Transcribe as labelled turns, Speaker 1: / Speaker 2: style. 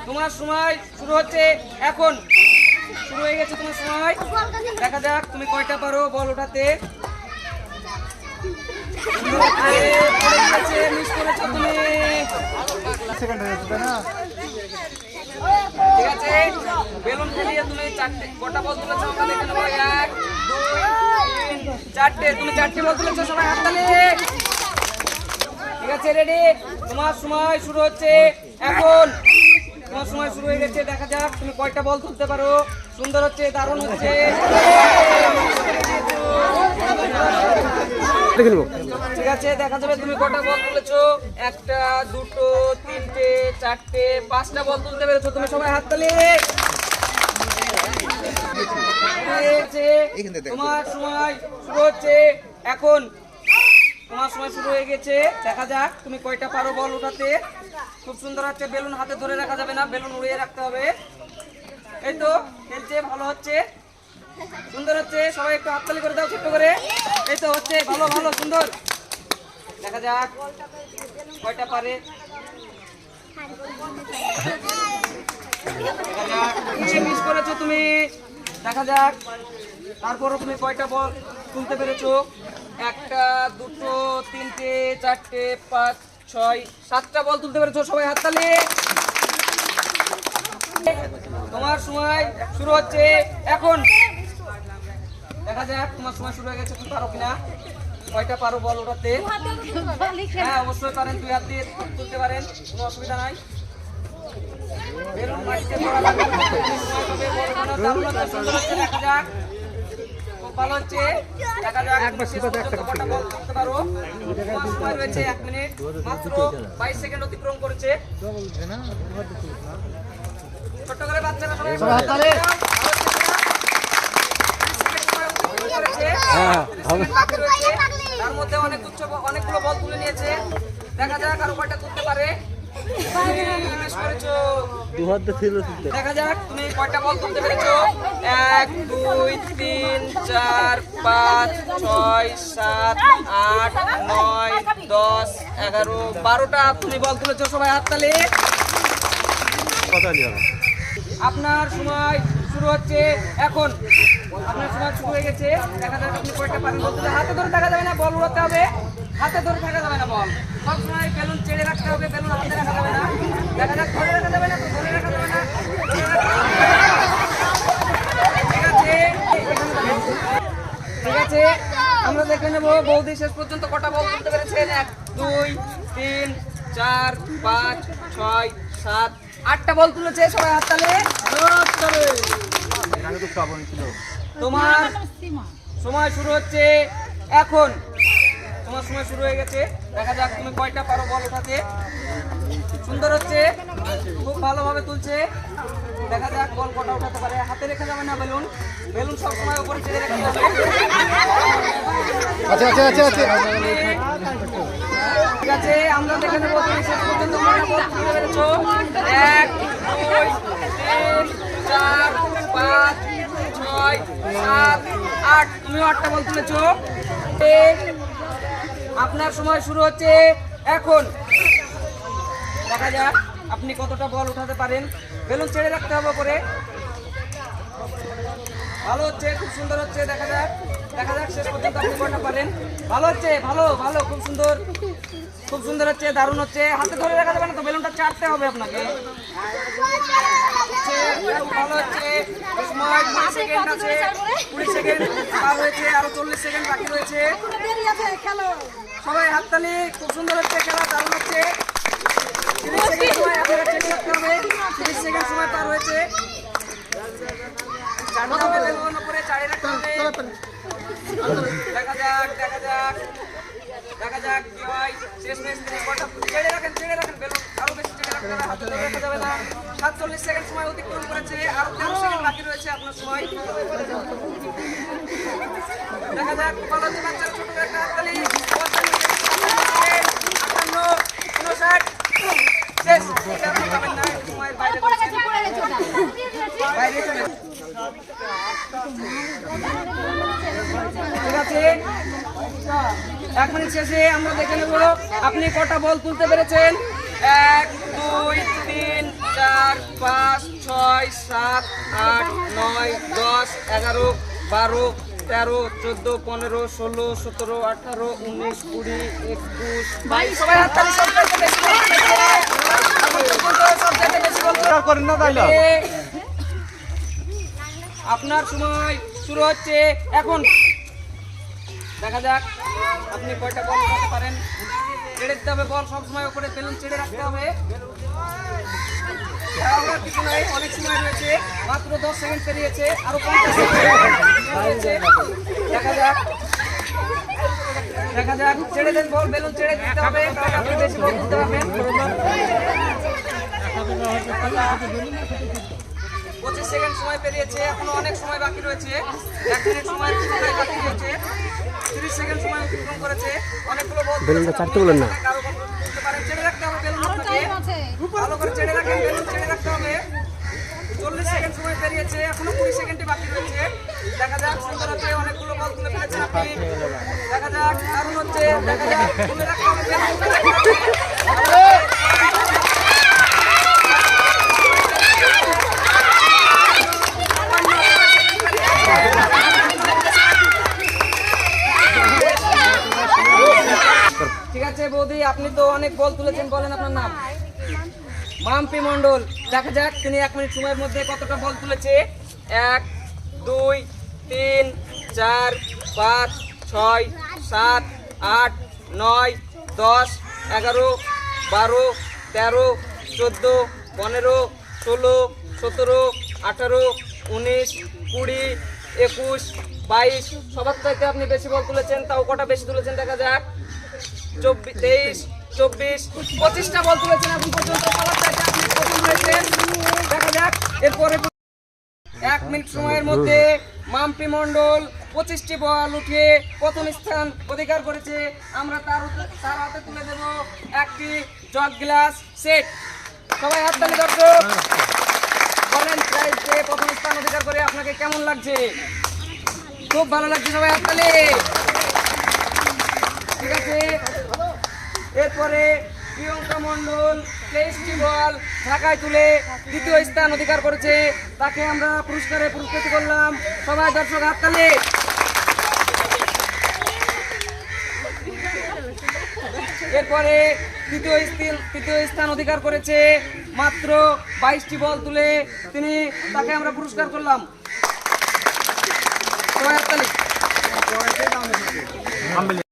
Speaker 1: তোমার সময় শুরু হচ্ছে এখন। শুরু হয়ে গেছে তোমার সময়। দেখা যাক তুমি কয়টা পারো বল ওঠাতে। মিস করেছো তুমি। ঠিক আছে, বেলুন খেলিয়ে তুমি চারটে কটা বল তুলেছো আমরা দেখে নেবো। 1 2 3 4টে। তুমি 4টে বল তুলেছো, সবাই হাততালি। ঠিক আছে, রেডি? তোমার সময় শুরু হচ্ছে এখন। তোমার সময় শুরু হয়ে গেছে। দেখা যাক তুমি কয়টা বল তুলতে পারো। সুন্দর হচ্ছে, দারুণ হচ্ছে। ঠিক আছে, দেখা যাবে তুমি কটা বল তুলেছো। 1টা 2টো 3টে 4টে 5টা বল তুলতে পেরেছো তুমি, সবাই হাততালি। তোমার সময় শুরু হচ্ছে এখন। তোমার সময় শুরু হয়ে গেছে। দেখা যাক তুমি কয়টা পারো বল উঠাতে। খুব সুন্দর হচ্ছে। বেলুন হাতে ধরে রাখা যাবে না, বেলুন উড়িয়ে রাখতে হবে। এই তো খেলছে, ভালো হচ্ছে, সুন্দর হচ্ছে। সবাই একটু হাততালি করে দাও ছোট্ট করে। এই তো হচ্ছে, ভালো ভালো সুন্দর। দেখা যাক কয়টা পারে। মিস করেছো তুমি। দেখা যাক তারপরও তুমি কয়টা বল তুলতে পেরেছো। 1টা 2টো 3টে 4টে 5 6 7টা বল তুলতে পেরেছো, সবাই হাততালি। তোমার সময় শুরু হচ্ছে এখন। দেখা যাক তোমার সময় শুরু হয়ে গেছে, তুমি পারো কিনা। কয়টা পারো বল ওঠাতে। হ্যাঁ অবশ্যই পারেন, 2 হাত দিয়ে তুলতে পারেন, কোনো অসুবিধা নাই। বেলুন মাটিতে পড়া লাগবে, দারুণ হচ্ছে, সুন্দর হচ্ছে। দেখা যাক খুব ভালো হচ্ছে। দেখা যাক কটা বল তুলতে পারো। তোমার সময় রয়েছে 1 মিনিট, মাত্র 22 সেকেন্ড অতিক্রম করেছে। ছোট্ট করে বাচ্চারা সবাই তার মধ্যে অনেকগুলো বল তুলে নিয়েছে। দেখা যাক আরো কয়টা তুলতে পারে। দেখা যাক তুমি কয়টা বল তুলতে পেরেছো। 1 2 3 4 5 6 7 8 9 10 11 12টা তুমি বল তুলেছো, সবাই হাততালি। আপনার সময় শুরু হচ্ছে এখন। আপনার সময় শুরু হয়ে গেছে। দেখা যাক আপনি কয়টা পারেন বলতে। হাতে ধরে থাকা যাবে না, বল উড়াতে হবে। হাতে ধরে থাকা যাবে না, বল সবসময় বেলুন ছেড়ে রাখতে হবে, বেলুন হাতে রাখা যাবে না। দেখা যাক ধরে রাখা যাবে না, ধরে রাখা যাবে না। ঠিক আছে, ঠিক আছে, আমরা দেখে নেবো বৌদি শেষ পর্যন্ত কটা বল তুলতে পেরেছেন। 1 2 3 4 5 6 7 8টা বল তুলেছে, সবাই হাততালি। তোমার সময় শুরু হচ্ছে এখন। তোমার সময় শুরু হয়ে গেছে। দেখা যাক তুমি কয়টা পারো বল ওঠাতে। সুন্দর হচ্ছে, খুব ভালোভাবে তুলছে। দেখা যাক বল কটা উঠাতে পারে। হাতে রেখে যাবে না বেলুন, বেলুন সবসময় উপরে ছেড়ে রেখে যাবে। ঠিক আছে, আমরা দেখে নেবো তুমি শেষ পর্যন্ত কয়টা বল তুলতে পেরেছো। 1 2 3 4 5 6 7 8 তুমি 8টা বল তুলেছো। আপনার সময় শুরু হচ্ছে এখন। দেখা যাক আপনি কতটা বল উঠাতে পারেন। বেলুন ছেড়ে রাখতে হবে পরে। ভালো হচ্ছে, খুব সুন্দর হচ্ছে। দেখা যাক, দেখা যাক শেষ পর্যন্ত আপনি কয়টা পারেন। ভালো হচ্ছে, ভালো ভালো, খুব সুন্দর, খুব সুন্দর হচ্ছে, দারুণ হচ্ছে। হাতে ধরে রাখা যাবে না তো, বেলুনটা চাটতে হবে আপনাকে। ভালো হচ্ছে। সময় 20 সেকেন্ড আছে, 20 সেকেন্ড পার হয়েছে, আরো 40 সেকেন্ড বাকি রয়েছে। সবাই হাততালি। খুব সুন্দর হচ্ছে খেলা, দারুণ হচ্ছে। 30 সেকেন্ড সময় আপনারা চেষ্টা করতে হবে। 30 সেকেন্ড সময় পার হয়েছে। চারটা বেলুন উপরে চাড়ে রাখতে হবে। দেখা যাক, দেখা যাক, দেখা যাক কি হয়। শেষ ম্যাচ কটা ছেড়ে রাখেন, ছেড়ে রাখেন বেলুন, আরো বেশি ছেড়ে রাখতে হবে, হাতে ধরে রাখা যাবে না। 47 সেকেন্ড সময় অতিক্রম করেছে, আরো 13 সেকেন্ড বাকি রয়েছে আপনার সময়। দেখা যাক ভালো হচ্ছে বাচ্চারা, ছোট করে একটা হাততালি। 58 59 শেষ। এটা আপনি পাবেন না, সময়ের বাইরে করেছেন, বাইরে চলে। ঠিক আছে, 1 মিনিট শেষে আমরা দেখে নেব আপনি কটা বল তুলতে পেরেছেন। 1 2 3 4 4 5 6 7 8 9 10 11 12 13 14 15 16 17 18 19 20 21 22 সবাই হাততালি সবচাইতে বেশি বল তুলেছে এখন পর্যন্ত সবচাইতে বেশি বল
Speaker 2: করেন না তাইলে
Speaker 1: আপনার সময় শুরু হচ্ছে এখন দেখা যাক আপনি কয়টা বল করতে পারেন ছেড়ে দিতে হবে বল সব সময় উপরে বেলুন ছেড়ে রাখতে হবে কিছু নাই অনেক সময় রয়েছে মাত্র 10 সেকেন্ড পেরিয়েছে আরো 50 সেকেন্ড রয়েছে দেখা যাক ছেড়ে দেন বল বেলুন ছেড়ে দিতে হবে তাহলে আপনি বেশি বল দিতে পারবেন 25 সেকেন্ড সময় পেরিয়েছে এখনো অনেক সময় বাকি রয়েছে 1 মিনিট সময় বাকি রয়েছে 30 সেকেন্ড সময় অতিক্রম করেছে অনেকগুলো বল
Speaker 2: বেলুনটা ছাড়তে বলেন না
Speaker 1: ছেড়ে রাখতে হবে বেলুন আপনাকে ভালো করে ছেড়ে রাখেন বেলুন ছেড়ে রাখতে হবে 40 সেকেন্ড সময় পেরিয়েছে এখনো 20 সেকেন্ডে বাকি রয়েছে দেখা যাক সুন্দর হচ্ছে অনেকগুলো বল তুলে ফেলেছেন আপনি দেখা যাক দারুণ হচ্ছে দেখা যাক তুলে রাখতে হবে বেলুন তুলে রাখতে হবে ঠিক আছে বৌদি আপনি তো অনেক বল তুলেছেন বলেন আপনার নাম মাম্পি মন্ডল দেখা যাক তিনি 1 মিনিট সময়ের মধ্যে কতটা বল তুলেছে 1 2 3 4 5 6 7 8 9 10 11 12 13 14 15 16 17 18 19 20 21 22 সবার চাইতে আপনি বেশি বল তুলেছেন তাও কটা বেশি তুলেছেন দেখা যাক 23 24 25টা বল তুলেছেন এখন পর্যন্ত সবার চাইতে আপনি প্রথম হয়েছেন দেখা যাক এরপরে 1 মিনিট সময়ের মধ্যে মাম্পি মন্ডল 25টি বল উঠিয়ে প্রথম স্থান অধিকার করেছে আমরা তার হাতে তুলে দেব একটি জগ গ্লাস সেট সবাই হাততালি দর্শক বলেন প্রাইজ পেয়ে প্রথম স্থান অধিকার করে আপনাকে কেমন লাগছে খুব ভালো লাগছে সবাই হাততালি ঠিক আছে এরপরে প্রিয়ঙ্কা মন্ডল 23টি বল ঢাকায় তুলে দ্বিতীয় স্থান অধিকার করেছে তাকে আমরা পুরস্কারে পুরস্কৃত করলাম সবাই দর্শক হাততালি এরপরে তৃতীয় স্থান অধিকার করেছে মাত্র 22টি বল তুলে তাকে আমরা পুরস্কার করলাম সবাই হাততালি